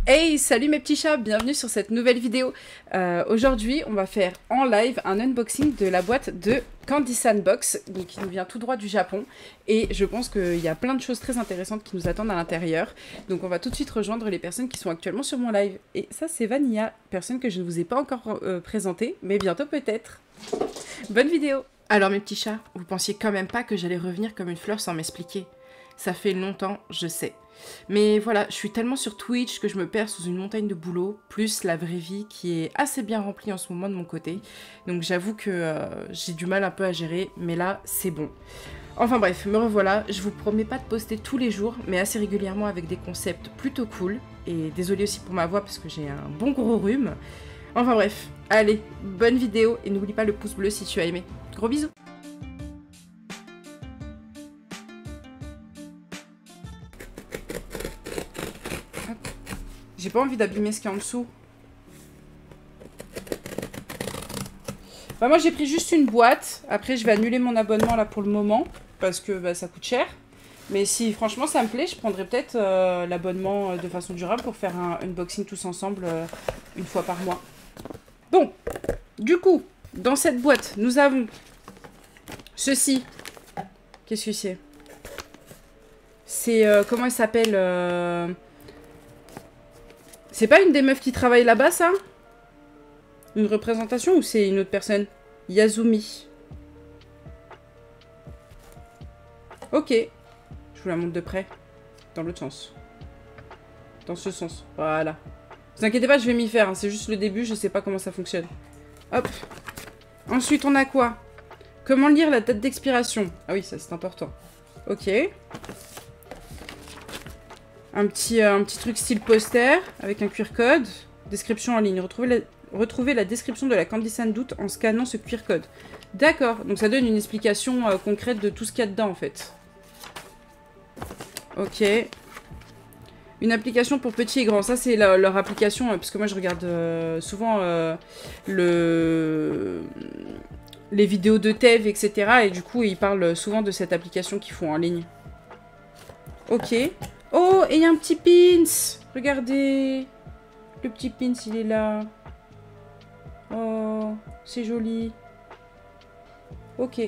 Hey, salut mes petits chats, bienvenue sur cette nouvelle vidéo. Aujourd'hui, on va faire en live un unboxing de la boîte de Candy Sandbox, qui nous vient tout droit du Japon. Et je pense qu'il y a plein de choses très intéressantes qui nous attendent à l'intérieur. Donc on va tout de suite rejoindre les personnes qui sont actuellement sur mon live. Et ça, c'est Vanilla, personne que je ne vous ai pas encore présentée, mais bientôt peut-être. Bonne vidéo. Alors mes petits chats, vous pensiez quand même pas que j'allais revenir comme une fleur sans m'expliquer. Ça fait longtemps, je sais. Mais voilà, je suis tellement sur Twitch que je me perds sous une montagne de boulot, plus la vraie vie qui est assez bien remplie en ce moment de mon côté. Donc j'avoue que j'ai du mal un peu à gérer, mais là, c'est bon. Enfin bref, me revoilà. Je vous promets pas de poster tous les jours, mais assez régulièrement avec des concepts plutôt cool. Et désolée aussi pour ma voix parce que j'ai un bon gros rhume. Enfin bref, allez, bonne vidéo et n'oublie pas le pouce bleu si tu as aimé. Gros bisous. J'ai pas envie d'abîmer ce qu'il y a en dessous. Bah moi j'ai pris juste une boîte. Après je vais annuler mon abonnement là pour le moment. Parce que bah, ça coûte cher. Mais si franchement ça me plaît, je prendrai peut-être l'abonnement de façon durable pour faire un unboxing tous ensemble une fois par mois. Bon, du coup, dans cette boîte, nous avons ceci. Qu'est-ce que c'est? C'est, comment elle s'appelle C'est pas une des meufs qui travaille là-bas, ça? Une représentation ou c'est une autre personne? Yazumi. Ok. Je vous la montre de près. Dans l'autre sens. Dans ce sens. Voilà. Ne vous inquiétez pas, je vais m'y faire. Hein. C'est juste le début, je sais pas comment ça fonctionne. Hop. Ensuite, on a quoi? Comment lire la date d'expiration? Ah oui, ça c'est important. Ok. Un petit truc style poster avec un QR code. Description en ligne. Retrouvez la description de la Candy Sandbox en scannant ce QR code. D'accord. Donc ça donne une explication concrète de tout ce qu'il y a dedans en fait. Ok. Une application pour petits et grands. Ça c'est leur application parce que moi je regarde souvent les vidéos de Tev, etc. Et du coup ils parlent souvent de cette application qu'ils font en ligne. Ok. Oh, et il y a un petit pins. Regardez. Le petit pins, il est là. Oh, c'est joli. Ok.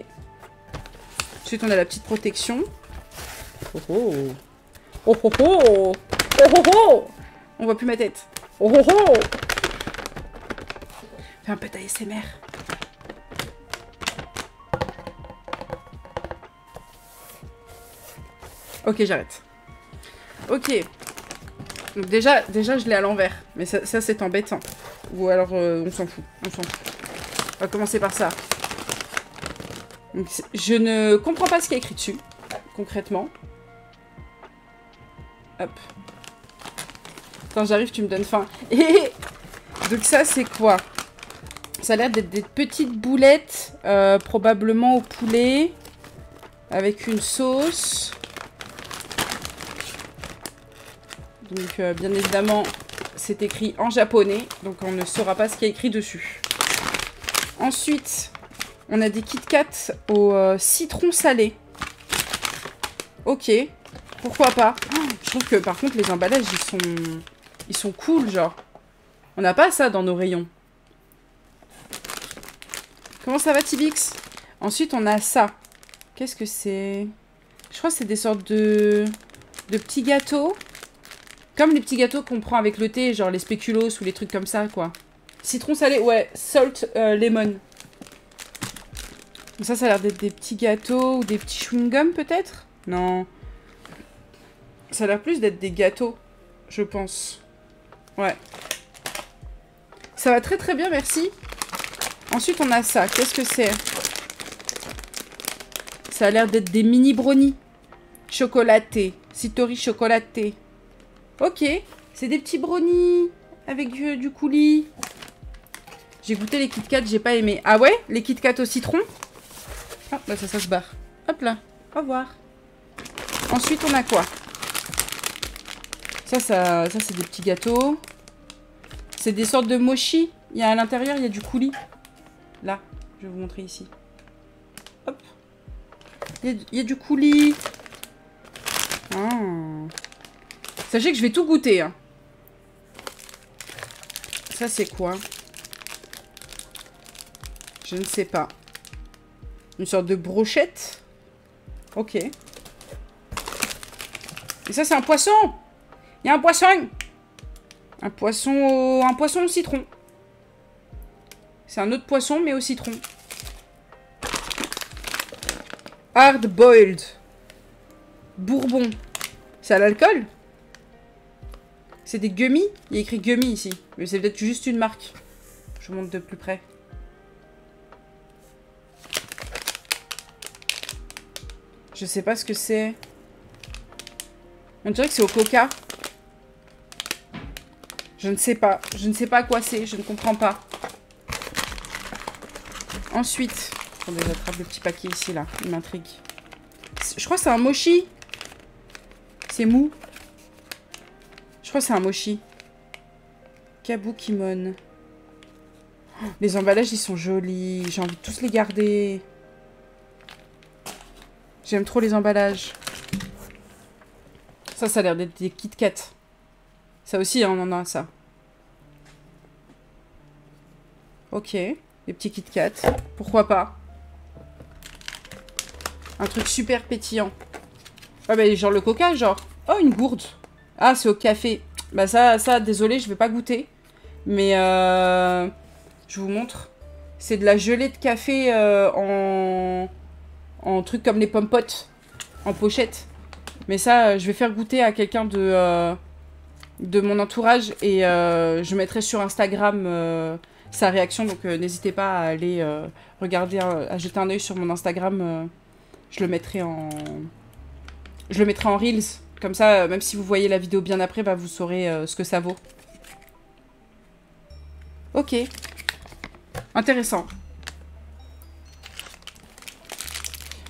Ensuite, on a la petite protection. Oh oh. Oh oh oh. Oh oh oh. On voit plus ma tête. Oh oh oh. Fais un peu d'ASMR. Ok, j'arrête. Ok. Donc déjà je l'ai à l'envers. Mais ça c'est embêtant. Ou alors, on s'en fout. On s'en fout. On va commencer par ça. Donc, je ne comprends pas ce qu'il y a écrit dessus. Concrètement. Hop. Quand j'arrive, tu me donnes faim. Et donc ça, c'est quoi? Ça a l'air d'être des petites boulettes. Probablement au poulet. Avec une sauce. Donc, bien évidemment, c'est écrit en japonais. Donc, on ne saura pas ce qu'il y a écrit dessus. Ensuite, on a des Kit Kat au citron salé. Ok. Pourquoi pas. Oh, je trouve que, par contre, les emballages, ils sont cool, genre. On n'a pas ça dans nos rayons. Comment ça va, Tibix? Ensuite, on a ça. Qu'est-ce que c'est? Je crois que c'est des sortes de petits gâteaux. Comme les petits gâteaux qu'on prend avec le thé, genre les spéculoos ou les trucs comme ça, quoi. Citron salé, ouais, salt lemon. Donc ça a l'air d'être des petits gâteaux ou des petits chewing-gums, peut-être? Non. Ça a l'air plus d'être des gâteaux, je pense. Ouais. Ça va très très bien, merci. Ensuite, on a ça. Qu'est-ce que c'est? Ça a l'air d'être des mini brownies. Chocolatés. Citori chocolaté. Ok, c'est des petits brownies avec du coulis. J'ai goûté les Kit Kat, j'ai pas aimé. Ah ouais? Les Kit Kat au citron? Ah, bah ça se barre. Hop là, au revoir. Ensuite, on a quoi? Ça c'est des petits gâteaux. C'est des sortes de mochi. Il y a à l'intérieur, il y a du coulis. Là, je vais vous montrer ici. Hop. Il y a du coulis. Ah. Sachez que je vais tout goûter. Hein. Ça, c'est quoi? Je ne sais pas. Une sorte de brochette. Ok. Et ça, c'est un poisson. Il y a un poisson. Un poisson au citron. C'est un autre poisson, mais au citron. Hard boiled. Bourbon. C'est à l'alcool? C'est des gummies? Il y a écrit gummy ici. Mais c'est peut-être juste une marque. Je vous montre de plus près. Je sais pas ce que c'est. On dirait que c'est au coca. Je ne sais pas. Je ne sais pas à quoi c'est. Je ne comprends pas. Ensuite. Attendez, j'attrape le petit paquet ici, là. Il m'intrigue. Je crois que c'est un mochi. C'est mou. Je crois que c'est un mochi. Kabukimon. Oh, les emballages, ils sont jolis. J'ai envie de tous les garder. J'aime trop les emballages. Ça a l'air d'être des Kit Kat. Ça aussi, hein, on en a ça. Ok. Des petits Kit Kat. Pourquoi pas? Un truc super pétillant. Ah bah genre le coca, genre. Oh, une gourde. Ah, c'est au café. Bah ça, désolé, je vais pas goûter. Mais je vous montre. C'est de la gelée de café en truc comme les pommes-potes. En pochette. Mais ça, je vais faire goûter à quelqu'un de mon entourage. Et je mettrai sur Instagram sa réaction. Donc n'hésitez pas à aller regarder, à jeter un œil sur mon Instagram. Je le mettrai en Reels. Comme ça, même si vous voyez la vidéo bien après, bah, vous saurez ce que ça vaut. Ok. Intéressant.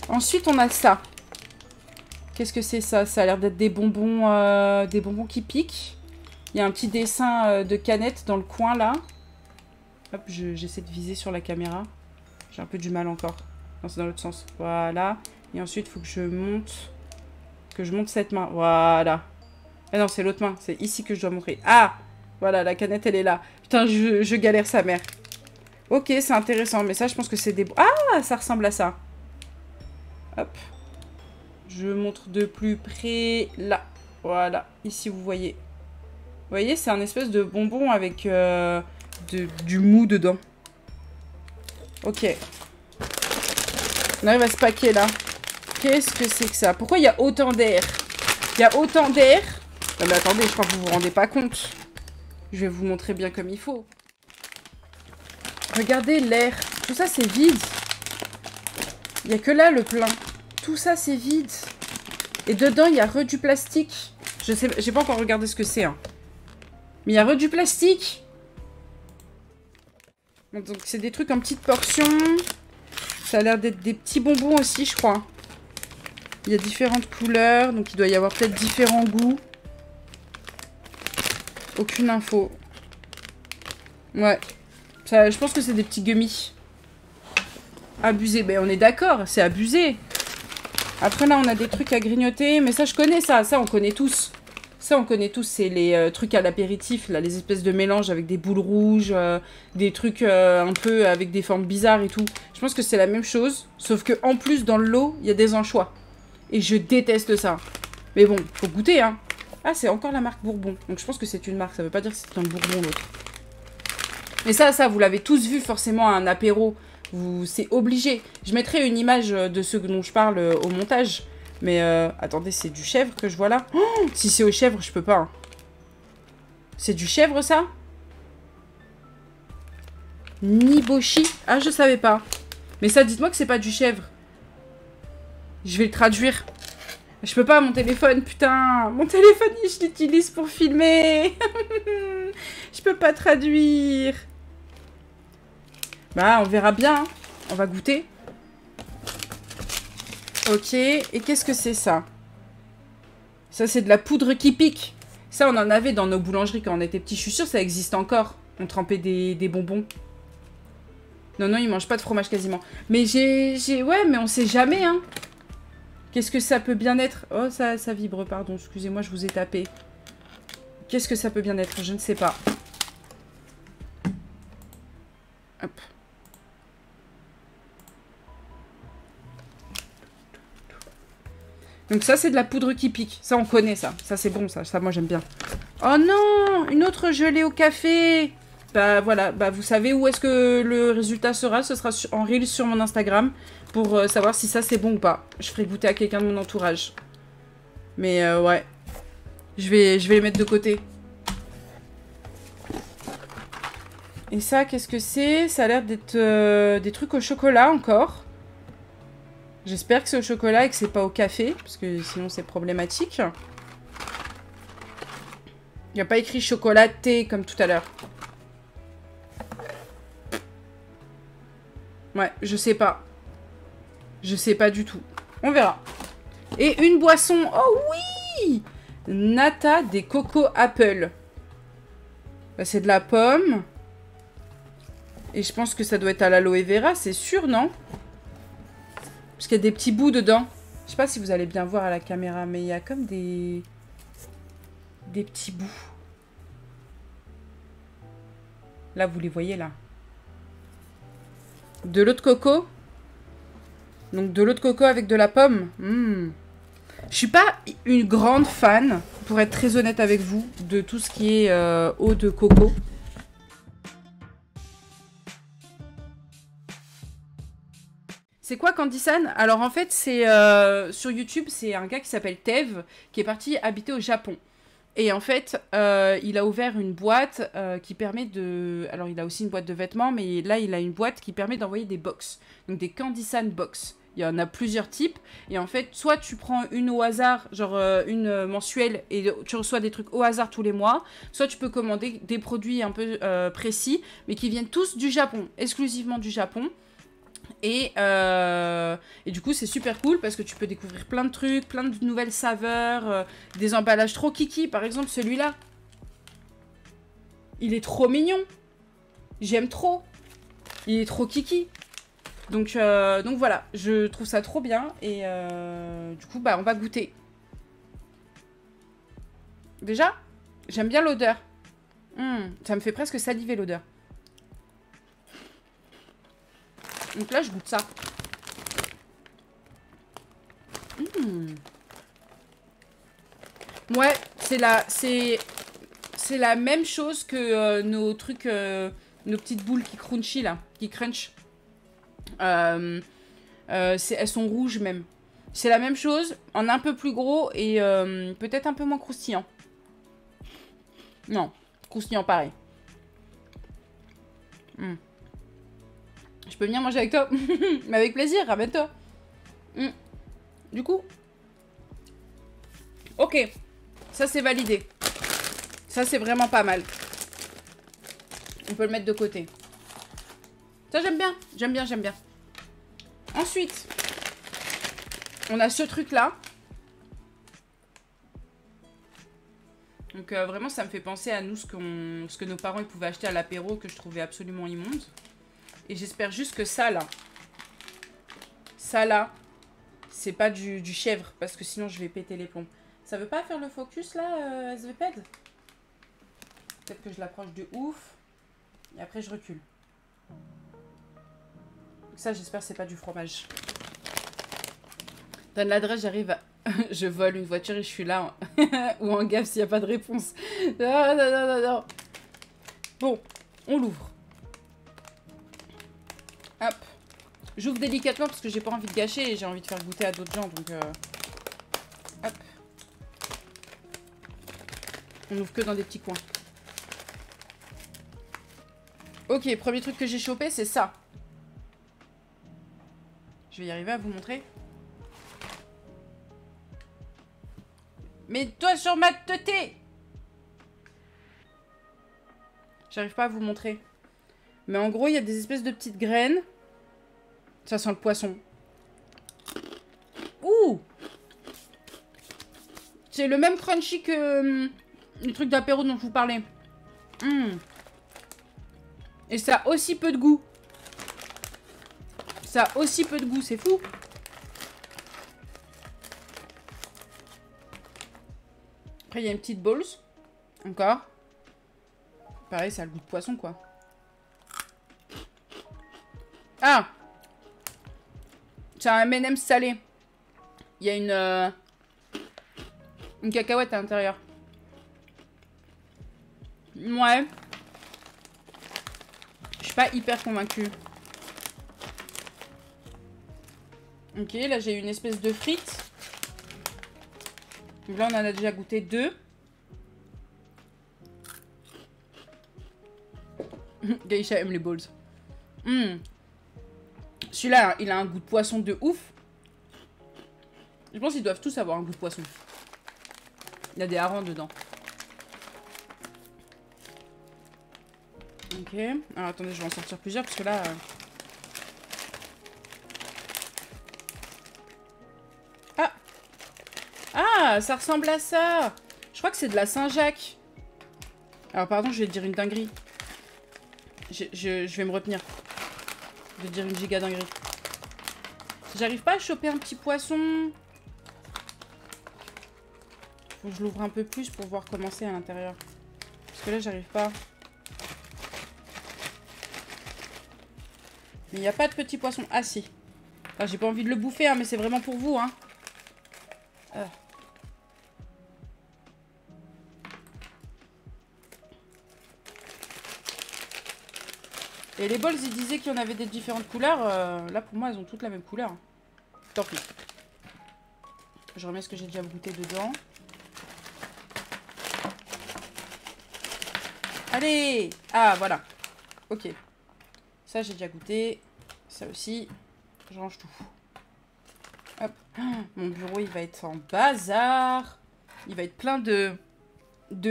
Ensuite, on a ça. Qu'est-ce que c'est ça? Ça a l'air d'être des bonbons qui piquent. Il y a un petit dessin de canette dans le coin, là. Hop, j'essaie de viser sur la caméra. J'ai un peu du mal encore. Non, c'est dans l'autre sens. Voilà. Et ensuite, il faut que je monte cette main. Voilà. Ah non, c'est l'autre main. C'est ici que je dois montrer. Ah! Voilà, la canette, elle est là. Putain, je galère sa mère. Ok, c'est intéressant. Mais ça, je pense que c'est des... Ah! Ça ressemble à ça. Hop. Je montre de plus près. Là. Voilà. Ici, vous voyez. Vous voyez, c'est un espèce de bonbon avec du mou dedans. Ok. On arrive à ce paquet, là. Qu'est-ce que c'est que ça? Pourquoi il y a autant d'air? Il y a autant d'air? Non mais attendez, je crois que vous vous rendez pas compte. Je vais vous montrer bien comme il faut. Regardez l'air. Tout ça, c'est vide. Il n'y a que là, le plein. Tout ça, c'est vide. Et dedans, il y a du plastique. Je sais, j'ai pas encore regardé ce que c'est. Hein. Mais il y a du plastique. Donc, c'est des trucs en petites portions. Ça a l'air d'être des petits bonbons aussi, je crois. Il y a différentes couleurs, donc il doit y avoir peut-être différents goûts. Aucune info. Ouais. Ça, je pense que c'est des petits gummies. Abusé. Ben on est d'accord, c'est abusé. Après là, on a des trucs à grignoter. Mais ça, je connais ça. Ça, on connaît tous. Ça, on connaît tous. C'est les trucs à l'apéritif, là. Les espèces de mélanges avec des boules rouges. Des trucs un peu avec des formes bizarres et tout. Je pense que c'est la même chose. Sauf que en plus, dans le lot, il y a des anchois. Et je déteste ça. Mais bon, faut goûter, hein. Ah, c'est encore la marque Bourbon. Donc je pense que c'est une marque. Ça veut pas dire que c'est un Bourbon, l'autre. Mais ça, vous l'avez tous vu forcément à un apéro. C'est obligé. Je mettrai une image de ce dont je parle au montage. Mais attendez, c'est du chèvre que je vois là. Oh, si c'est au chèvre, je peux pas. Hein. C'est du chèvre, ça? Niboshi. Ah, je savais pas. Mais ça, dites-moi que c'est pas du chèvre. Je vais le traduire. Je peux pas, mon téléphone, putain. Mon téléphone, je l'utilise pour filmer. Je peux pas traduire. Bah, on verra bien. Hein. On va goûter. Ok. Et qu'est-ce que c'est, ça? Ça, c'est de la poudre qui pique. Ça, on en avait dans nos boulangeries quand on était petits. Je suis sûre que ça existe encore. On trempait des bonbons. Non, non, ils mangent pas de fromage quasiment. Mais ouais, mais on sait jamais, hein. Qu'est-ce que ça peut bien être? Oh, ça vibre, pardon. Excusez-moi, je vous ai tapé. Qu'est-ce que ça peut bien être? Je ne sais pas. Hop. Donc ça, c'est de la poudre qui pique. Ça, on connaît, ça. Ça, c'est bon, ça. Ça, moi, j'aime bien. Oh non! Une autre gelée au café! Bah, voilà. Bah, vous savez où est-ce que le résultat sera. Ce sera en Reels sur mon Instagram pour savoir si ça, c'est bon ou pas. Je ferai goûter à quelqu'un de mon entourage. Mais, ouais. Je vais les mettre de côté. Et ça, qu'est-ce que c'est? Ça a l'air d'être des trucs au chocolat, encore. J'espère que c'est au chocolat et que c'est pas au café, parce que sinon c'est problématique. Il n'y a pas écrit chocolaté comme tout à l'heure. Ouais, je sais pas. Je sais pas du tout. On verra. Et une boisson. Oh oui! Nata des Coco Apple. Bah, c'est de la pomme. Et je pense que ça doit être à l'aloe vera, c'est sûr, non? Parce qu'il y a des petits bouts dedans. Je sais pas si vous allez bien voir à la caméra, mais il y a comme des petits bouts. Là, vous les voyez, là. De l'eau de coco. Donc, de l'eau de coco avec de la pomme. Je suis pas une grande fan, pour être très honnête avec vous, de tout ce qui est eau de coco. C'est quoi Candysan? Alors en fait, c'est sur YouTube, c'est un gars qui s'appelle Tev, qui est parti habiter au Japon. Et en fait, il a ouvert une boîte qui permet de... Alors il a aussi une boîte de vêtements, mais là il a une boîte qui permet d'envoyer des box. Donc des Candysan box. Il y en a plusieurs types. Et en fait, soit tu prends une au hasard, genre une mensuelle, et tu reçois des trucs au hasard tous les mois. Soit tu peux commander des produits un peu précis, mais qui viennent tous du Japon, exclusivement du Japon. Et du coup, c'est super cool parce que tu peux découvrir plein de trucs, plein de nouvelles saveurs, des emballages trop kiki. Par exemple, celui-là. Il est trop mignon. J'aime trop. Il est trop kiki. Donc voilà, je trouve ça trop bien. Et du coup, bah, on va goûter. Déjà, j'aime bien l'odeur. Ça me fait presque saliver l'odeur. Donc là, je goûte ça. Ouais, c'est la même chose que nos trucs, nos petites boules qui crunchy là, qui crunch. Elles sont rouges même. C'est la même chose, en un peu plus gros et peut-être un peu moins croustillant. Non, croustillant pareil. Je peux venir manger avec toi. Mais avec plaisir, ramène-toi. Du coup. Ok. Ça, c'est validé. Ça, c'est vraiment pas mal. On peut le mettre de côté. Ça, j'aime bien. J'aime bien, j'aime bien. Ensuite, on a ce truc-là. Donc, vraiment, ça me fait penser à nous, ce que nos parents ils pouvaient acheter à l'apéro, que je trouvais absolument immonde. Et j'espère juste que ça, c'est pas du chèvre, parce que sinon, je vais péter les plombs. Ça veut pas faire le focus, là, SVPED? Peut-être que je l'approche de ouf. Et après, je recule. Donc ça, j'espère que c'est pas du fromage. Donne l'adresse, j'arrive à... je vole une voiture et je suis là. Ou en gaffe s'il n'y a pas de réponse. Non, non, non, non, non. Bon, on l'ouvre. Hop. J'ouvre délicatement parce que j'ai pas envie de gâcher et j'ai envie de faire goûter à d'autres gens. Donc, hop. On ouvre que dans des petits coins. Ok, premier truc que j'ai chopé, c'est ça. Je vais y arriver à vous montrer. Mets-toi sur ma tête. J'arrive pas à vous montrer. Mais en gros, il y a des espèces de petites graines. Ça sent le poisson. Ouh! C'est le même crunchy que le truc d'apéro dont je vous parlais. Et ça a aussi peu de goût. Ça a aussi peu de goût, c'est fou. Après, il y a une petite balls. Encore. Pareil, ça a le goût de poisson, quoi. Ah! C'est un M&M's salé. Il y a une cacahuète à l'intérieur. Ouais. Je suis pas hyper convaincue. Ok, là j'ai une espèce de frites. Donc là on en a déjà goûté 2. Geisha aime les balls. Celui-là, il a un goût de poisson de ouf. Je pense qu'ils doivent tous avoir un goût de poisson. Il y a des harengs dedans. Ok. Alors attendez, je vais en sortir plusieurs parce que là... Ah! Ah, ça ressemble à ça! Je crois que c'est de la Saint-Jacques. Alors pardon, je vais te dire une dinguerie. Je vais me retenir. Je vais te dire une giga dinguerie. J'arrive pas à choper un petit poisson. Faut que je l'ouvre un peu plus pour voir comment c'est à l'intérieur. Parce que là, j'arrive pas. Mais il n'y a pas de petit poisson. Ah si. Enfin, j'ai pas envie de le bouffer, hein, mais c'est vraiment pour vous. Hein. Et les bols, ils disaient qu'il y en avait des différentes couleurs. Là, pour moi, elles ont toutes la même couleur. Tant pis. Je remets ce que j'ai déjà goûté dedans. Allez! Ah, voilà. Ok. Ça, j'ai déjà goûté. Ça aussi. Je range tout. Hop. Mon bureau, il va être en bazar. Il va être plein de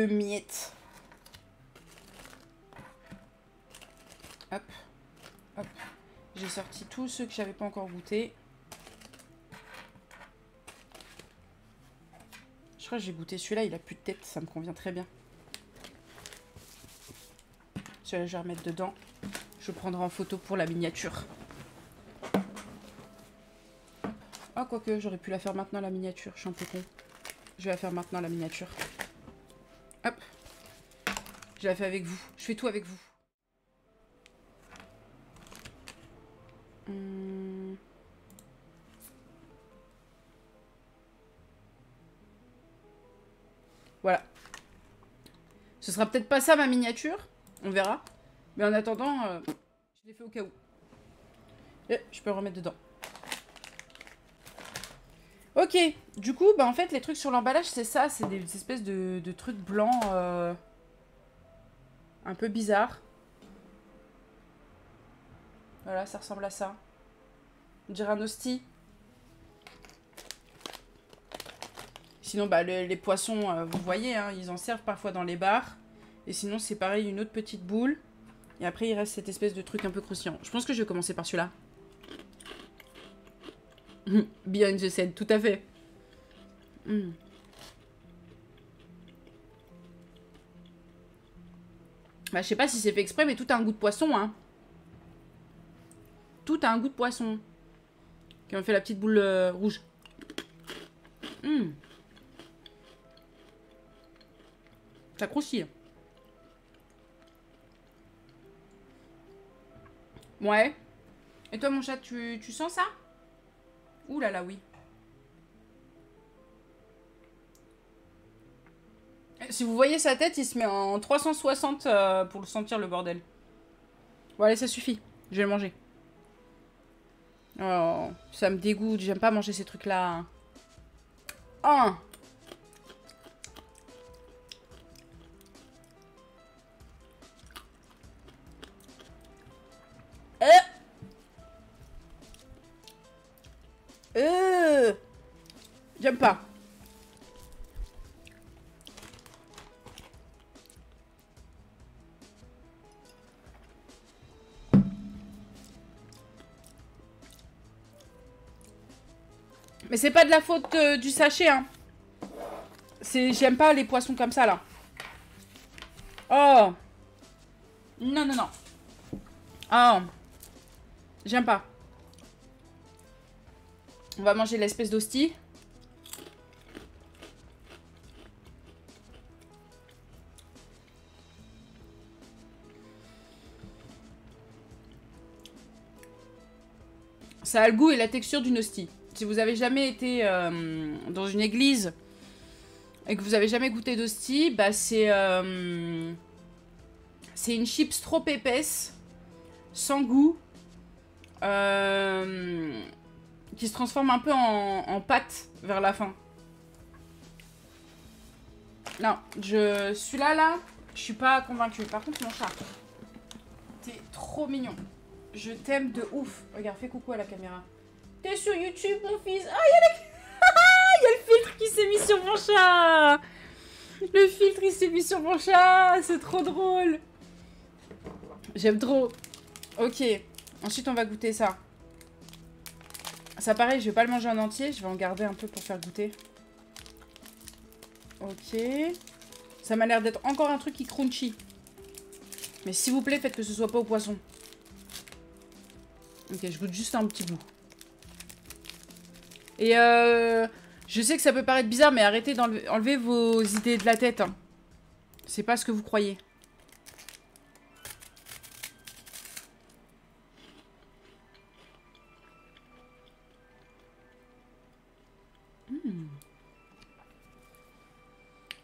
miettes. Hop. Hop. J'ai sorti tous ceux que j'avais pas encore goûté. Je crois que j'ai goûté celui-là, il a plus de tête. Ça me convient très bien. Celui-là, je vais remettre dedans. Je prendrai en photo pour la miniature. Ah, quoique, j'aurais pu la faire maintenant, la miniature. Je suis un peu con. Je vais la faire maintenant, la miniature. Hop. Je la fais avec vous. Je fais tout avec vous. Voilà. Ce sera peut-être pas ça, ma miniature. On verra. Mais en attendant, je l'ai fait au cas où. Et je peux le remettre dedans. Ok, du coup, bah en fait, les trucs sur l'emballage, c'est ça. C'est des espèces de trucs blancs un peu bizarres. Voilà, ça ressemble à ça. On dirait un hostie. Sinon, bah, les poissons, vous voyez, hein, ils en servent parfois dans les bars. Et sinon, c'est pareil, une autre petite boule. Et après, il reste cette espèce de truc un peu croustillant. Je pense que je vais commencer par celui-là. Behind the scene, tout à fait. Bah, je sais pas si c'est fait exprès, mais tout a un goût de poisson, hein. Tout a un goût de poisson. Qui m'a fait la petite boule rouge. Ça croustille. Ouais. Et toi, mon chat, tu sens ça? Ouh là là, oui. Si vous voyez sa tête, il se met en 360 pour le sentir, le bordel. Bon, allez, ça suffit. Je vais le manger. Oh, ça me dégoûte. J'aime pas manger ces trucs-là. Oh. J'aime pas. Mais c'est pas de la faute du sachet, hein. J'aime pas les poissons comme ça, là. Oh. Non, non, non. Oh. J'aime pas. On va manger l'espèce d'hostie. Ça a le goût et la texture d'une hostie. Si vous avez jamais été dans une église et que vous avez jamais goûté d'hostie, bah c'est une chips trop épaisse, sans goût, qui se transforme un peu en pâte vers la fin. Non, celui-là, là, je suis pas convaincue. Par contre, mon chat, t'es trop mignon. Je t'aime de ouf. Regarde, fais coucou à la caméra. T'es sur YouTube, mon fils. Ah, il y a le filtre qui s'est mis sur mon chat. Le filtre, il s'est mis sur mon chat. C'est trop drôle. J'aime trop. Ok. Ensuite, on va goûter ça. Ça, pareil, je vais pas le manger en entier. Je vais en garder un peu pour faire goûter. Ok. Ça m'a l'air d'être encore un truc qui crunchy. Mais s'il vous plaît, faites que ce soit pas au poisson. Ok, je goûte juste un petit bout. Et je sais que ça peut paraître bizarre, mais arrêtez d'enlever vos idées de la tête. Hein. C'est pas ce que vous croyez.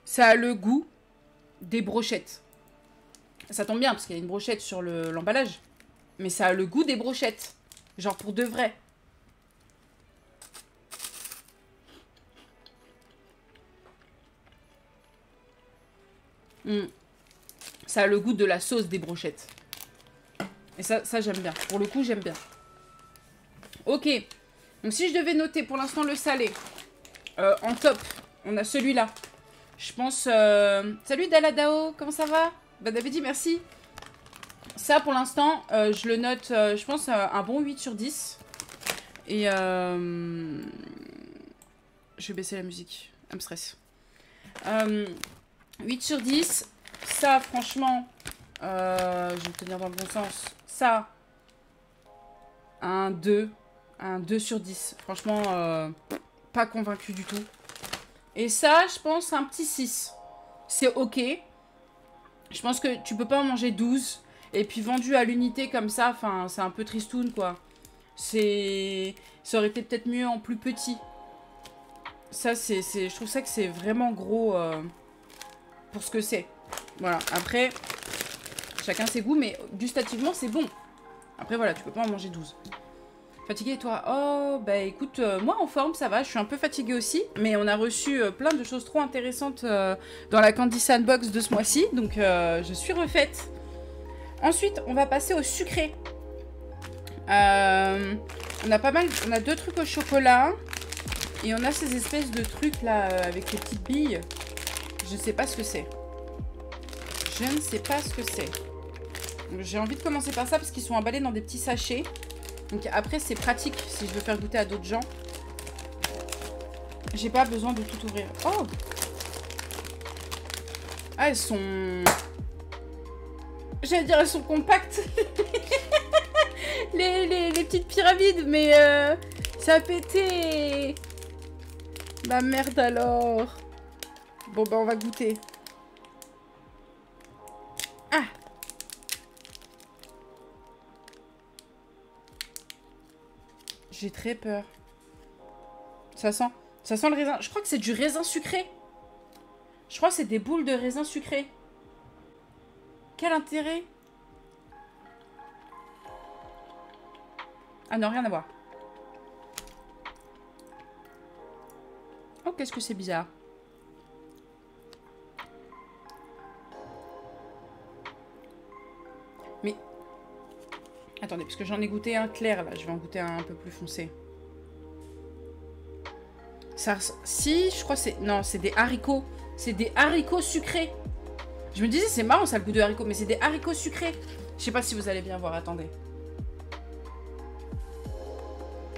Ça a le goût des brochettes. Ça tombe bien, parce qu'il y a une brochette sur l'emballage. Mais ça a le goût des brochettes. Genre pour de vrai. Ça a le goût de la sauce des brochettes. Et ça j'aime bien. Pour le coup, j'aime bien. Ok. Donc si je devais noter pour l'instant le salé, en top, on a celui-là. Je pense... Salut Daladao, comment ça va? Bah David, merci. Ça, pour l'instant, je le note, je pense, un bon 8 sur 10. Et je vais baisser la musique. Elle me stresse. 8 sur 10. Ça, franchement, je vais me tenir dans le bon sens. Ça, un 2. Un 2 sur 10. Franchement, pas convaincu du tout. Et ça, je pense, un petit 6. C'est ok. Je pense que tu peux pas en manger 12. Et puis vendu à l'unité comme ça, enfin, c'est un peu tristoun, quoi. Ça aurait été peut-être mieux en plus petit. Ça, je trouve ça que c'est vraiment gros pour ce que c'est. Voilà. Après, chacun ses goûts, mais gustativement, c'est bon. Après, voilà, tu peux pas en manger 12. Fatigué, toi? Oh, bah écoute, moi en forme, ça va. Je suis un peu fatiguée aussi. Mais on a reçu plein de choses trop intéressantes dans la Candy Sandbox de ce mois-ci. Donc, je suis refaite. Ensuite, on va passer au sucré. On a pas mal... On a 2 trucs au chocolat. Et on a ces espèces de trucs là, avec les petites billes. Je sais pas ce que c'est. Je ne sais pas ce que c'est. J'ai envie de commencer par ça parce qu'ils sont emballés dans des petits sachets. Donc après, c'est pratique si je veux faire goûter à d'autres gens. J'ai pas besoin de tout ouvrir. Oh! Ah, elles sont... J'allais dire, elles sont compactes. les petites pyramides, mais ça a pété. Bah merde alors. Bon, bah on va goûter. Ah! J'ai très peur. Ça sent le raisin. Je crois que c'est du raisin sucré. Je crois que c'est des boules de raisin sucré. Quel intérêt? Ah non, rien à voir. Oh, qu'est-ce que c'est bizarre. Mais... Attendez, parce que j'en ai goûté un clair, là. Je vais en goûter un peu plus foncé. Ça... Si, je crois que c'est... Non, c'est des haricots. C'est des haricots sucrés. Je me disais, c'est marrant, ça a le goût de haricots, mais c'est des haricots sucrés. Je sais pas si vous allez bien voir, attendez.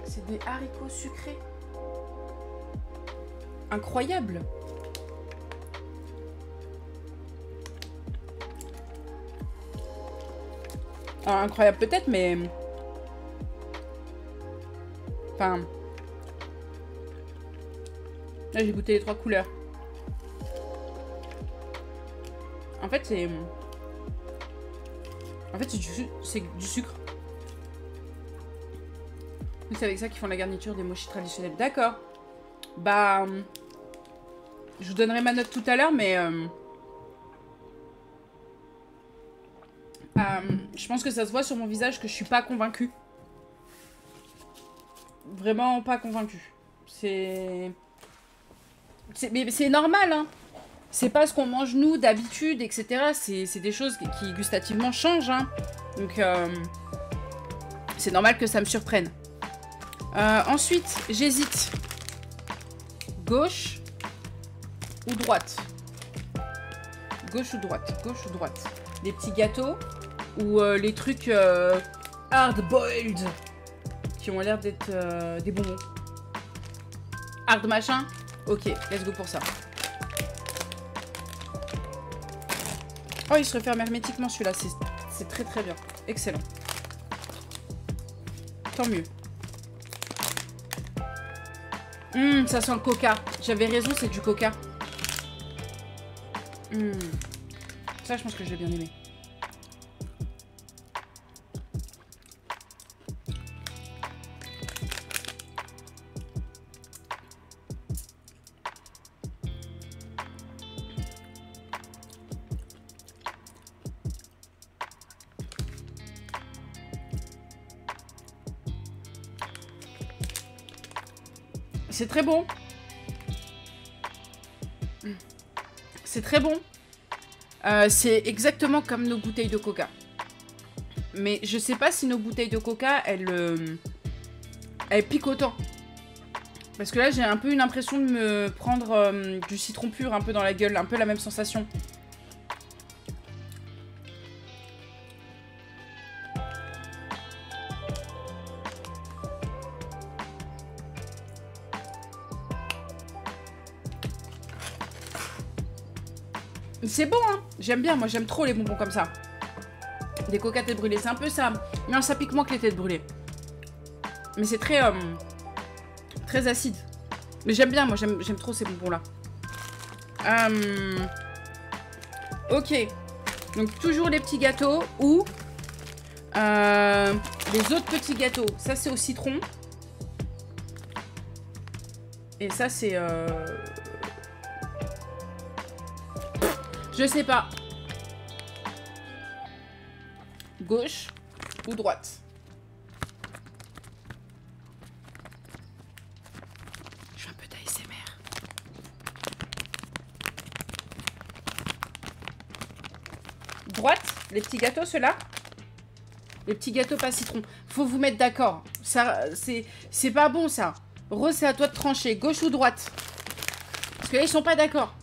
C'est des haricots sucrés. Incroyable. Alors, incroyable peut-être, mais... Enfin... Là, j'ai goûté les 3 couleurs. En fait, c'est... En fait, c'est du sucre. C'est avec ça qu'ils font la garniture des mochis traditionnels. D'accord. Bah... je vous donnerai ma note tout à l'heure, mais... je pense que ça se voit sur mon visage que je suis pas convaincue. Vraiment pas convaincue. Mais c'est normal, hein. C'est pas ce qu'on mange nous d'habitude, etc. C'est des choses qui gustativement changent, hein. Donc, c'est normal que ça me surprenne. Ensuite, j'hésite. Gauche ou droite? Gauche ou droite? Gauche ou droite? Les petits gâteaux ou les trucs hard-boiled qui ont l'air d'être des bonbons. Hard machin? Ok, let's go pour ça. Oh, il se referme hermétiquement celui-là. C'est très très bien. Excellent. Tant mieux. Ça sent le coca. J'avais raison, c'est du coca. Ça, je pense que je vais bien aimer. C'est très bon. C'est très bon. C'est exactement comme nos bouteilles de coca. Mais je sais pas si nos bouteilles de coca, elles piquent autant. Parce que là, j'ai un peu une impression de me prendre du citron pur un peu dans la gueule. Un peu la même sensation. C'est bon, hein. J'aime bien, moi j'aime trop les bonbons comme ça. Des coca tête brûlée, c'est un peu ça. Non, ça pique moins que les têtes brûlées. Mais c'est très, très acide. Mais j'aime bien, moi j'aime trop ces bonbons-là. Ok. Donc toujours les petits gâteaux ou les autres petits gâteaux. Ça c'est au citron. Et ça c'est... Je sais pas. Gauche ou droite? Je fais un peu d'ASMR. Droite, les petits gâteaux, ceux-là. Les petits gâteaux pas citron. Faut vous mettre d'accord. Ça, c'est pas bon, ça. Rose, c'est à toi de trancher. Gauche ou droite? Parce que là, ils sont pas d'accord.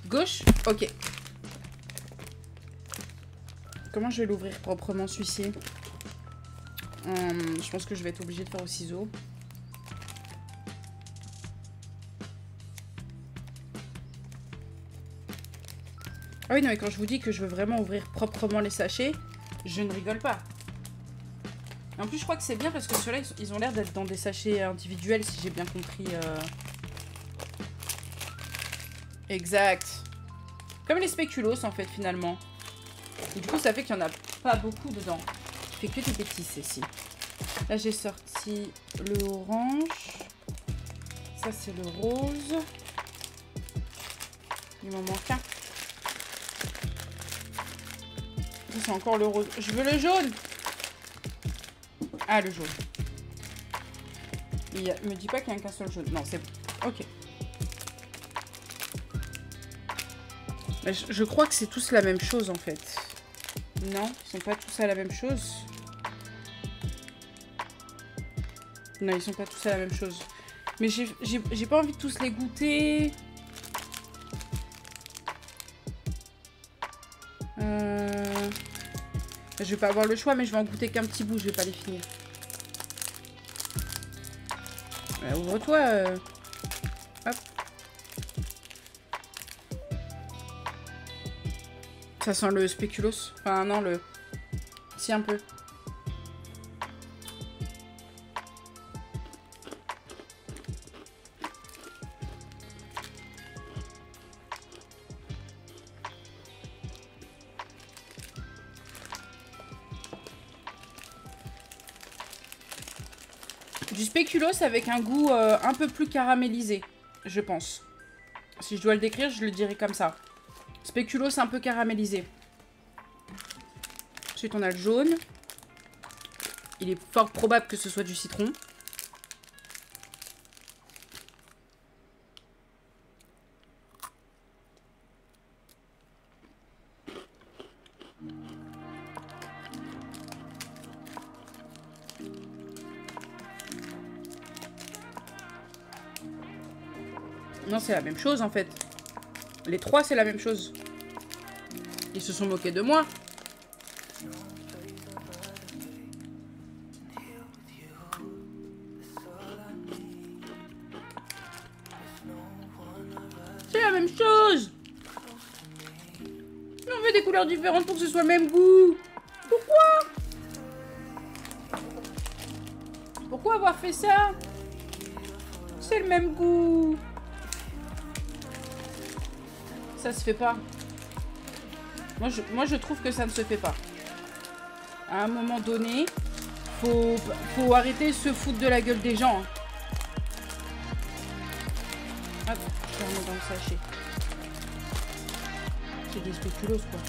Gauche? Ok. Comment je vais l'ouvrir proprement, celui-ci? Je pense que je vais être obligée de faire au ciseau. Ah oui, non, mais quand je vous dis que je veux vraiment ouvrir proprement les sachets, je ne rigole pas. En plus, je crois que c'est bien parce que ceux-là, ils ont l'air d'être dans des sachets individuels, si j'ai bien compris. Exact. Comme les spéculoos, en fait, finalement. Et du coup, ça fait qu'il n'y en a pas beaucoup dedans. Je fais que des bêtises, celle-ci. Là, j'ai sorti le orange. Ça, c'est le rose. Il m'en manque un. Ça, c'est encore le rose. Je veux le jaune. Ah, le jaune. Il me dit pas qu'il n'y a qu'un seul jaune. Non, c'est bon. Ok. Je crois que c'est tous la même chose, en fait. Non, ils sont pas tous à la même chose. Non, ils sont pas tous à la même chose. Mais j'ai pas envie de tous les goûter. Je vais pas avoir le choix, mais je vais en goûter qu'un petit bout. Je vais pas les finir. Ouvre-toi. Hop. Ça sent le spéculoos. Enfin, non, le... Si, un peu. Du spéculoos avec un goût un peu plus caramélisé, je pense. Si je dois le décrire, je le dirais comme ça. Spéculoos un peu caramélisé. Ensuite, on a le jaune. Il est fort probable que ce soit du citron. Non, c'est la même chose en fait. Les trois, c'est la même chose. Ils se sont moqués de moi. C'est la même chose. On veut des couleurs différentes pour que ce soit le même goût. Pourquoi? Pourquoi avoir fait ça? C'est le même goût. Ça se fait pas. Moi, je trouve que ça ne se fait pas. À un moment donné, faut arrêter de se foutre de la gueule des gens. Hop, je remets dans le sachet. C'est des spéculoos, quoi.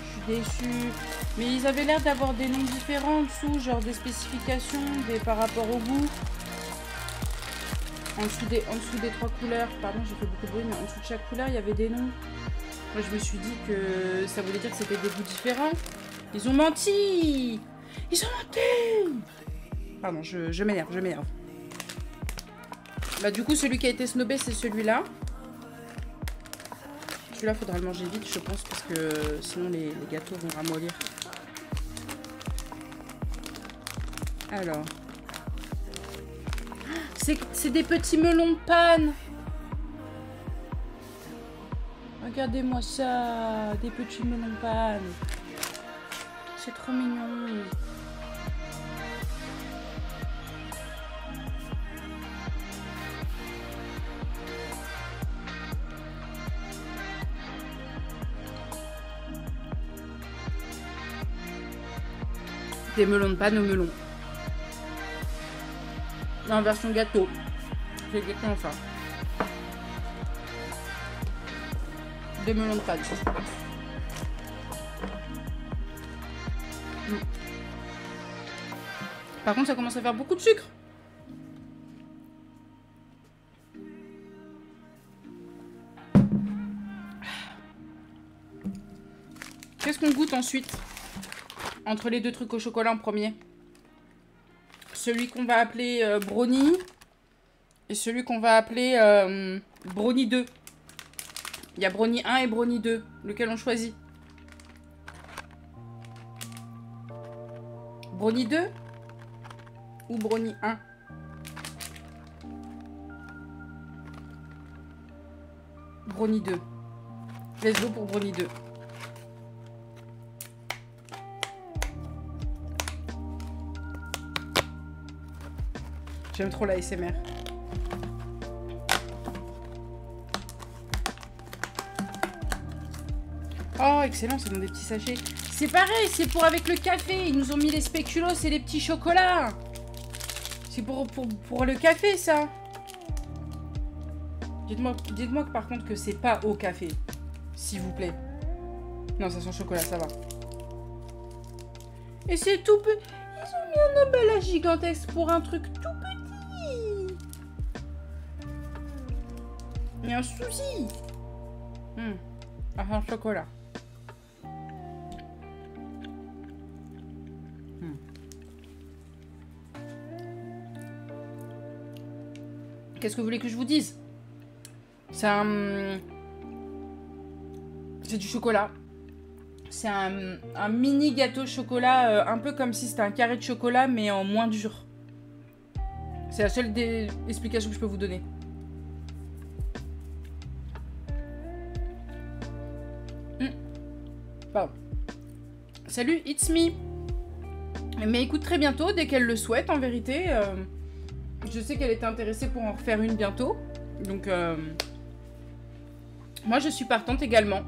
Je suis déçue. Mais ils avaient l'air d'avoir des noms différents en dessous, genre des spécifications par rapport au goût. En dessous des trois couleurs, pardon, j'ai fait beaucoup de bruit, mais en dessous de chaque couleur, il y avait des noms. Moi, je me suis dit que ça voulait dire que c'était des goûts différents. Ils ont menti! Ils ont menti! Pardon, je m'énerve, je m'énerve. Bah, du coup, celui qui a été snobé, c'est celui-là. Celui-là, faudra le manger vite, je pense, parce que sinon, les gâteaux vont ramollir. Alors... C'est des petits melons de panne. Regardez-moi ça. Des petits melons de panne. C'est trop mignon. Des melons de panne au melon. En version gâteau. C'est exactement ça. Des melons de panne. Par contre, ça commence à faire beaucoup de sucre. Qu'est-ce qu'on goûte ensuite? Entre les deux trucs au chocolat en premier. Celui qu'on va appeler brownie et celui qu'on va appeler brownie 2. Il y a brownie 1 et brownie 2. Lequel on choisit? Brownie 2 ou brownie 1? Brownie 2. Let's go pour brownie 2. J'aime trop la ASMR. Oh, excellent, c'est dans des petits sachets. C'est pareil, c'est pour avec le café. Ils nous ont mis les spéculoos et les petits chocolats. C'est pour le café, ça. Dites-moi que par contre que c'est pas au café. S'il vous plaît. Non, ça sent chocolat, ça va. Et c'est tout petit. Ils ont mis un emballage gigantesque pour un truc tout petit. Il y a un souci. Un chocolat. Qu'est-ce que vous voulez que je vous dise? C'est du chocolat. C'est un mini gâteau chocolat, un peu comme si c'était un carré de chocolat, mais en moins dur. C'est la seule explication que je peux vous donner. Pardon. Salut, it's me. Mais écoute très bientôt, dès qu'elle le souhaite, en vérité. Je sais qu'elle était intéressée pour en refaire une bientôt. Donc, moi, je suis partante également.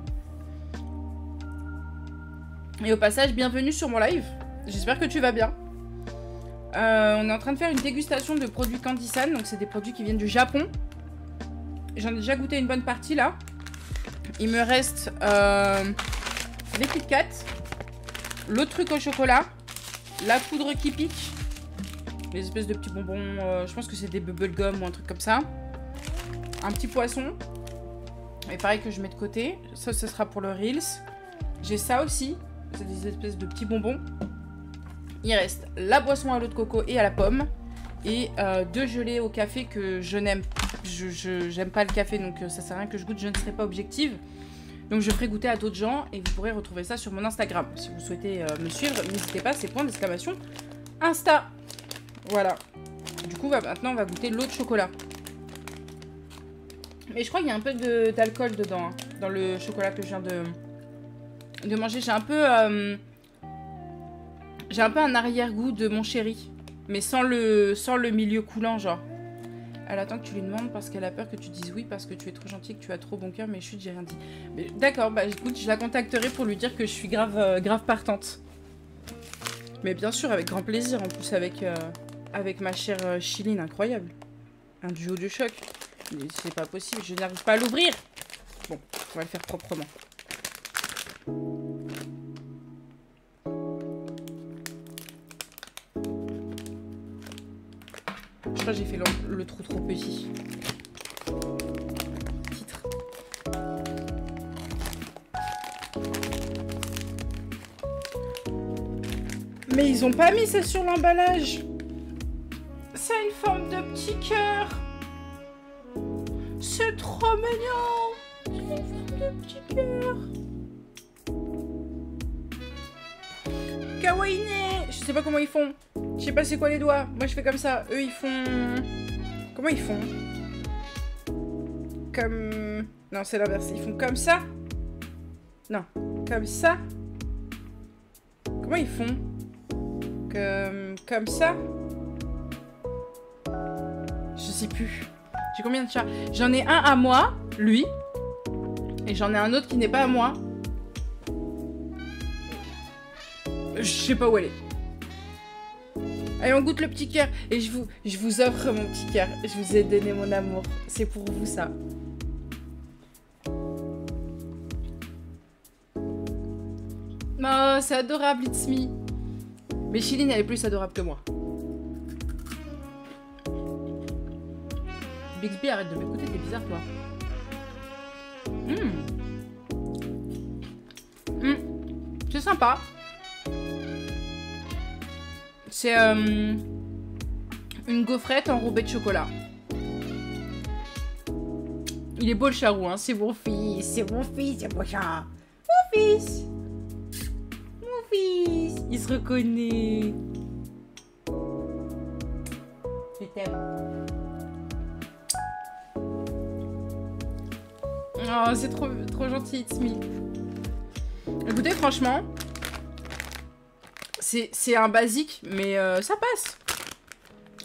Et au passage, bienvenue sur mon live. J'espère que tu vas bien. On est en train de faire une dégustation de produits Candysan. Donc c'est des produits qui viennent du Japon. J'en ai déjà goûté une bonne partie là. Il me reste les Kit Kat, l'autre truc au chocolat, la poudre qui pique, les espèces de petits bonbons, je pense que c'est des bubblegum ou un truc comme ça. Un petit poisson. Et pareil que je mets de côté. Ça, ce sera pour le Reels. J'ai ça aussi. C'est des espèces de petits bonbons. Il reste la boisson à l'eau de coco et à la pomme. Et 2 gelées au café que je n'aime. J'aime pas le café, donc ça sert à rien que je goûte. Je ne serai pas objective. Donc je ferai goûter à d'autres gens. Et vous pourrez retrouver ça sur mon Instagram. Si vous souhaitez me suivre, n'hésitez pas. C'est point d'exclamation Insta. Voilà. Du coup, maintenant, on va goûter l'eau de chocolat. Mais je crois qu'il y a un peu d'alcool dedans. Hein, dans le chocolat que je viens de manger. J'ai un peu un arrière-goût de mon chéri. Mais sans le milieu coulant, genre. Elle attend que tu lui demandes parce qu'elle a peur que tu dises oui, parce que tu es trop gentil, que tu as trop bon cœur, mais chut, j'ai rien dit. D'accord, bah écoute, je la contacterai pour lui dire que je suis grave partante. Mais bien sûr, avec grand plaisir, en plus avec ma chère Chiline, incroyable. Un duo de choc. Mais c'est pas possible, je n'arrive pas à l'ouvrir. Bon, on va le faire proprement. Je crois que j'ai fait le trou trop petit. Titre. Mais ils ont pas mis ça sur l'emballage. Ça a une forme de petit cœur. C'est trop mignon. C'est une forme de petit cœur. Kawaii. Je sais pas comment ils font. Je sais pas c'est quoi les doigts. Moi je fais comme ça. Eux ils font... Comment ils font? Comme... Non c'est l'inverse. Ils font comme ça. Non. Comme ça. Comment ils font? Comme ça. Je sais plus. J'ai combien de chats? J'en ai un à moi, lui. Et j'en ai un autre qui n'est pas à moi. Je sais pas où elle est. Allez, on goûte le petit cœur. Et je vous offre mon petit cœur. Je vous ai donné mon amour. C'est pour vous, ça. Oh, c'est adorable, It's Me. Mais Chiline, elle est plus adorable que moi. Bixby, arrête de m'écouter, t'es bizarre, toi. C'est sympa. C'est une gaufrette enrobée de chocolat. Il est beau le charou, hein. C'est mon fils, c'est mon fils, c'est mon chat. Mon fils. Mon fils. Il se reconnaît. Je t'aime. Oh, c'est trop gentil, It's Me. Écoutez, franchement, c'est un basique, mais ça passe.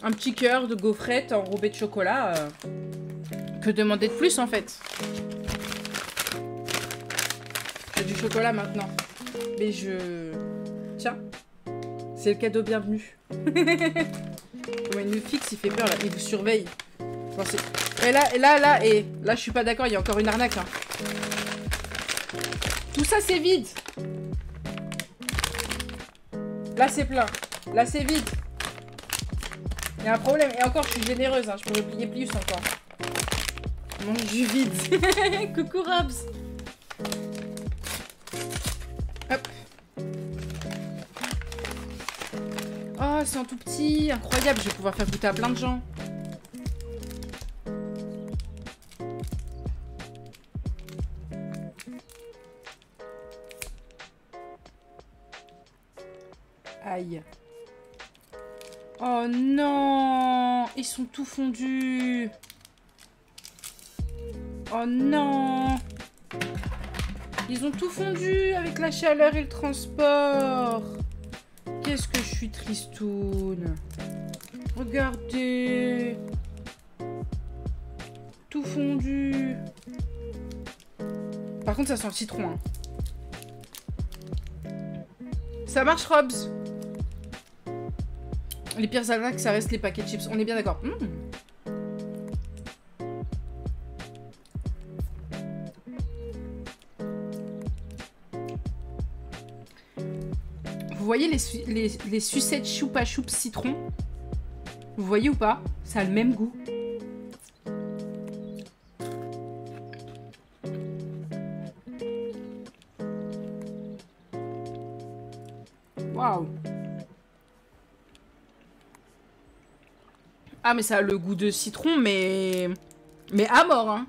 Un petit cœur de gaufrette enrobé de chocolat. Que demander de plus, en fait? J'ai du chocolat maintenant. Mais Tiens. C'est le cadeau bienvenu. Comment il nous fixe, il fait peur, là. Il vous surveille. Bon, et là, je suis pas d'accord, il y a encore une arnaque, hein. Tout ça, c'est vide. Là, c'est plein. Là, c'est vide. Il y a un problème. Et encore, je suis généreuse, hein. Je pourrais plier plus encore. Mon jus vide. Coucou, Robs. Hop. Oh, c'est en tout petit. Incroyable, je vais pouvoir faire goûter à plein de gens. Aïe. Oh non. Ils sont tout fondus. Oh non. Ils ont tout fondu avec la chaleur et le transport. Qu'est-ce que je suis tristoune. Regardez. Tout fondu. Par contre, ça sent le citron, hein. Ça marche, Robs. Les pires arnaques, ça reste les paquets de chips. On est bien d'accord. Vous voyez les sucettes choupa choups citron? Vous voyez ou pas? Ça a le même goût. Waouh. Ah mais ça a le goût de citron mais à mort hein.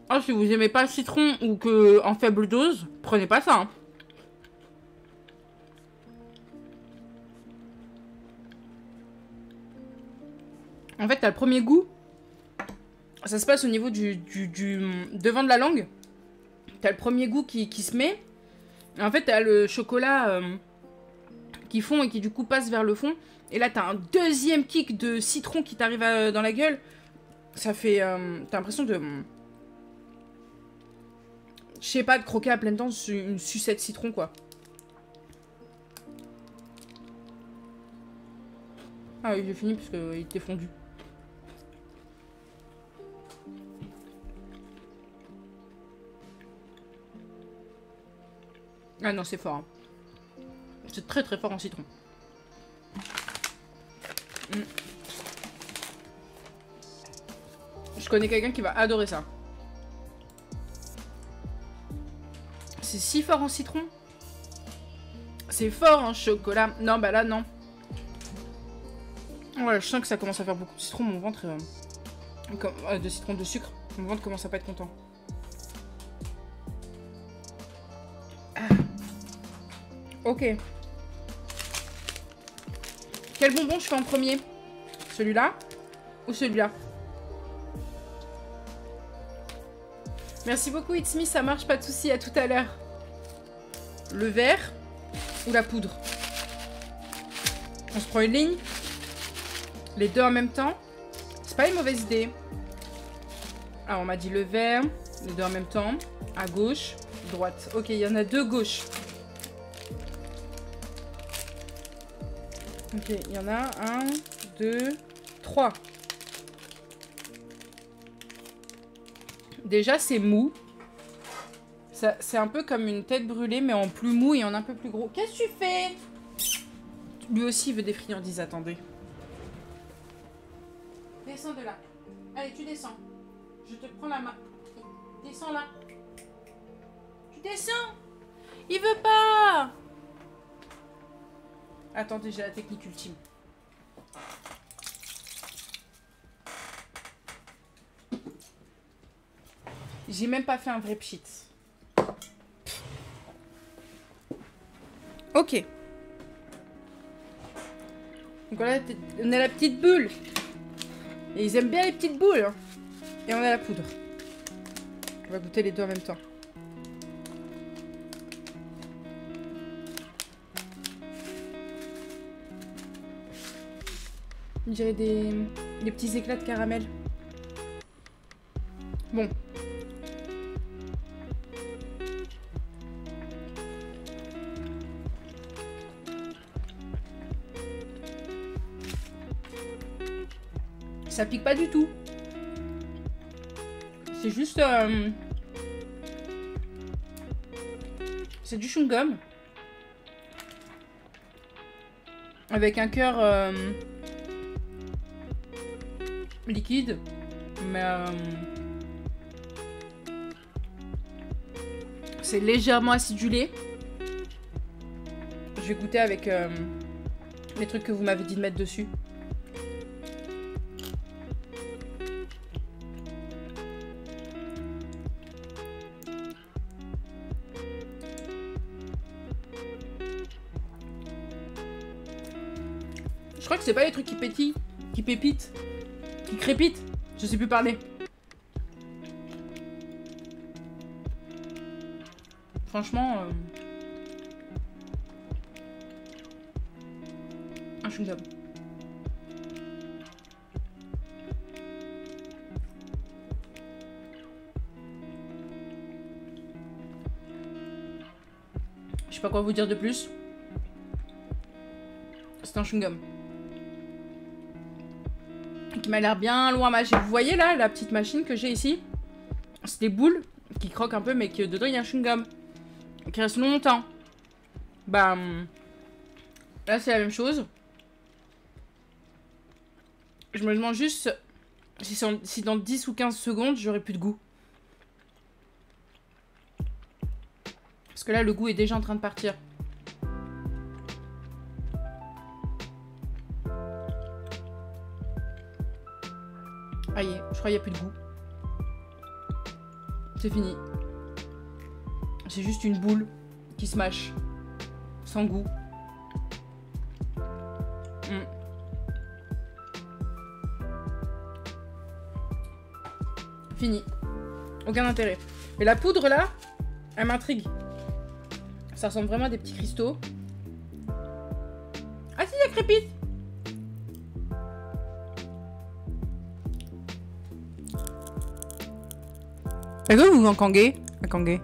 Ah si vous aimez pas le citron ou que en faible dose, prenez pas ça hein. En fait, t'as le premier goût. Ça se passe au niveau du devant de la langue. T'as le premier goût qui se met. Et en fait, t'as le chocolat qui fond et qui du coup passe vers le fond. Et là, t'as un deuxième kick de citron qui t'arrive dans la gueule. Ça fait... t'as l'impression de... Je sais pas, de croquer à pleines dents une sucette citron, quoi. Ah oui, j'ai fini parce qu'il était fondu. Ah non, c'est fort. Hein. C'est très très fort en citron. Je connais quelqu'un qui va adorer ça. C'est si fort en citron. C'est fort en chocolat. Non, bah là, non. Voilà, je sens que ça commence à faire beaucoup de citron. Mon ventre... de citron, de sucre. Mon ventre commence à pas être content. Ok. Quel bonbon je fais en premier? Celui-là ou celui-là? Merci beaucoup It's Me, ça marche, pas de soucis, à tout à l'heure. Le vert ou la poudre? On se prend une ligne? Les deux en même temps? C'est pas une mauvaise idée. Alors on m'a dit le vert, les deux en même temps. À gauche, droite. Ok, il y en a deux gauches. Ok, il y en a 1, 2, 3. Déjà, c'est mou. C'est un peu comme une tête brûlée, mais en plus mou et en un peu plus gros. Qu'est-ce que tu fais? Lui aussi, il veut des friandises, attendez. Descends de là. Allez, tu descends. Je te prends la main. Descends là. Tu descends. Il veut pas. Attendez, j'ai la technique ultime. J'ai même pas fait un vrai pchit. Ok. Donc voilà, on a la petite bulle. Et ils aiment bien les petites boules. Hein. Et on a la poudre. On va goûter les deux en même temps. On dirait des petits éclats de caramel. Bon. Ça pique pas du tout. C'est juste... c'est du chewing-gum. Avec un cœur... liquide, mais c'est légèrement acidulé. Je vais goûter avec les trucs que vous m'avez dit de mettre dessus. Je crois que c'est pas les trucs qui pétillent, qui pépitent. Qui crépite, je sais plus parler. Franchement, un chewing-gum. Je sais pas quoi vous dire de plus. C'est un chewing-gum. Qui m'a l'air bien loin à mâcher. Vous voyez là, la petite machine que j'ai ici? C'est des boules qui croquent un peu, mais que dedans il y a un chewing-gum. Qui reste longtemps. Bah... Là c'est la même chose. Je me demande juste si dans 10 ou 15 secondes j'aurai plus de goût. Parce que là le goût est déjà en train de partir. Ah y est, je crois qu'il n'y a plus de goût. C'est fini. C'est juste une boule qui se mâche. Sans goût. Fini. Aucun intérêt. Mais la poudre là, elle m'intrigue. Ça ressemble vraiment à des petits cristaux. Ah si, ça crépite. Est-ce que vous entendez? Attendez.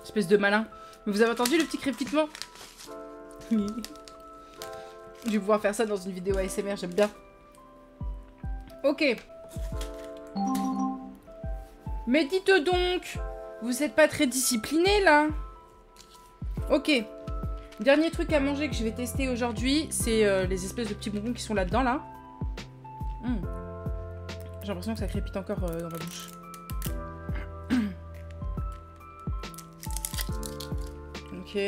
Espèce de malin. Mais vous avez entendu le petit crépitement? Je vais pouvoir faire ça dans une vidéo ASMR, j'aime bien. Ok. Mais dites donc, vous êtes pas très discipliné là? Ok. Dernier truc à manger que je vais tester aujourd'hui, c'est les espèces de petits bonbons qui sont là-dedans là. J'ai l'impression que ça crépite encore dans ma bouche. Ok.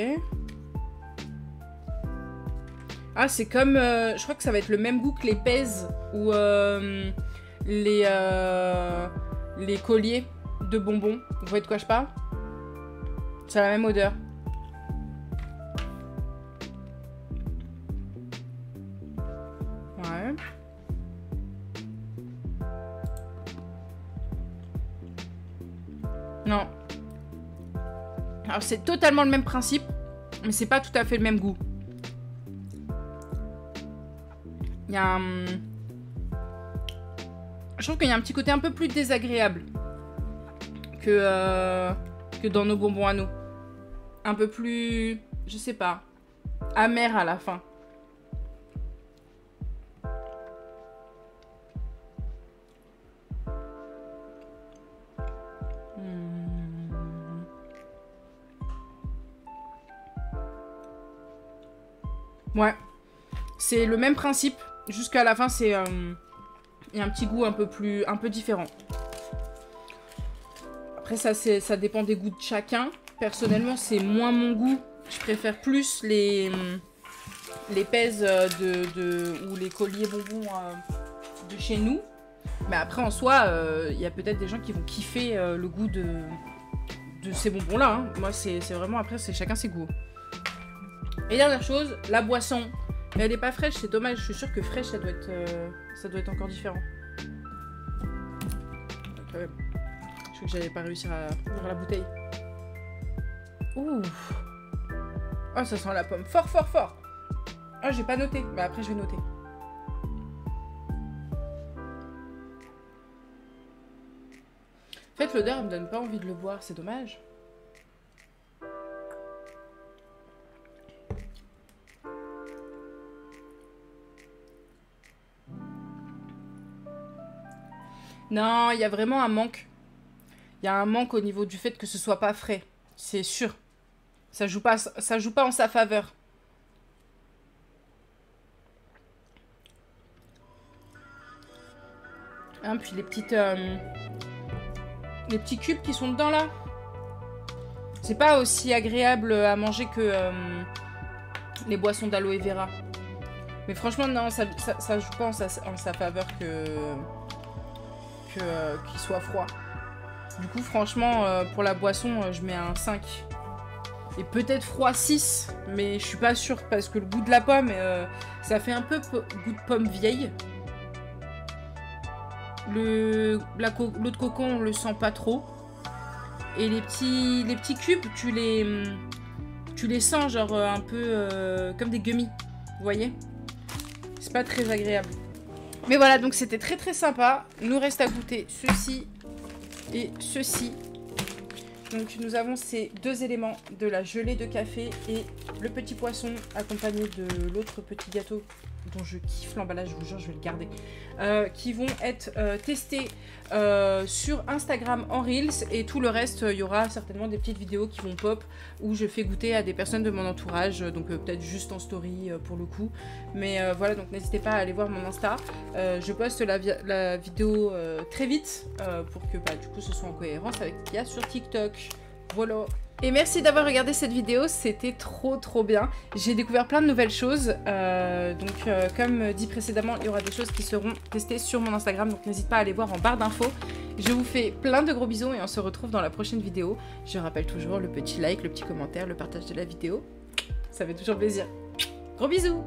Ah, c'est comme... je crois que ça va être le même goût que les pèses ou les colliers de bonbons. Vous voyez de quoi je parle? C'est la même odeur. Ouais. Non. Alors c'est totalement le même principe, mais c'est pas tout à fait le même goût. Il y a un... Je trouve qu'il y a un petit côté un peu plus désagréable que dans nos bonbons à nous. Un peu plus... Je sais pas. Amer à la fin. Ouais. C'est le même principe. Jusqu'à la fin, c'est... il y a un petit goût un peu différent. Après, ça dépend des goûts de chacun. Personnellement, c'est moins mon goût. Je préfère plus les pèses ou les colliers bonbons de chez nous. Mais après, en soi, il y a peut-être des gens qui vont kiffer le goût de ces bonbons-là. Hein. Moi, c'est vraiment... Après, c'est chacun ses goûts. Et dernière chose, la boisson. Mais elle est pas fraîche, c'est dommage. Je suis sûre que fraîche, ça doit être encore différent. Quand même. Je crois que j'avais pas réussi à ouvrir la bouteille. Ouh. Oh, ça sent la pomme. Fort, fort, fort. Ah, j'ai pas noté. Bah après, je vais noter. En fait, l'odeur, elle me donne pas envie de le boire. C'est dommage. Non, il y a vraiment un manque. Il y a un manque au niveau du fait que ce soit pas frais. C'est sûr. Ça joue pas en sa faveur. Hein, puis les petits cubes qui sont dedans là. C'est pas aussi agréable à manger que les boissons d'aloe vera. Mais franchement, non, ça joue pas en sa faveur qu'il soit froid. Du coup, franchement, pour la boisson, je mets un 5. Et peut-être froid 6, mais je suis pas sûre parce que le goût de la pomme, ça fait un peu goût de pomme vieille. L'autre cocon, on le sent pas trop. Et les petits cubes, tu les sens genre un peu comme des gummies. Vous voyez? C'est pas très agréable. Mais voilà, donc c'était très très sympa. Nous reste à goûter ceci et ceci. Donc nous avons ces deux éléments de la gelée de café et le petit poisson accompagné de l'autre petit gâteau dont je kiffe l'emballage, je vous jure, je vais le garder, qui vont être testés sur Instagram en Reels, et tout le reste, il y aura certainement des petites vidéos qui vont pop où je fais goûter à des personnes de mon entourage, donc peut-être juste en story pour le coup, mais voilà, donc n'hésitez pas à aller voir mon Insta, je poste la vidéo très vite pour que du coup ce soit en cohérence avec ce qu'il y a sur TikTok. Voilà. Et merci d'avoir regardé cette vidéo, c'était trop bien. J'ai découvert plein de nouvelles choses, comme dit précédemment, il y aura des choses qui seront testées sur mon Instagram, donc n'hésite pas à aller voir en barre d'infos. Je vous fais plein de gros bisous et on se retrouve dans la prochaine vidéo. Je rappelle toujours le petit like, le petit commentaire, le partage de la vidéo, ça fait toujours plaisir. Gros bisous!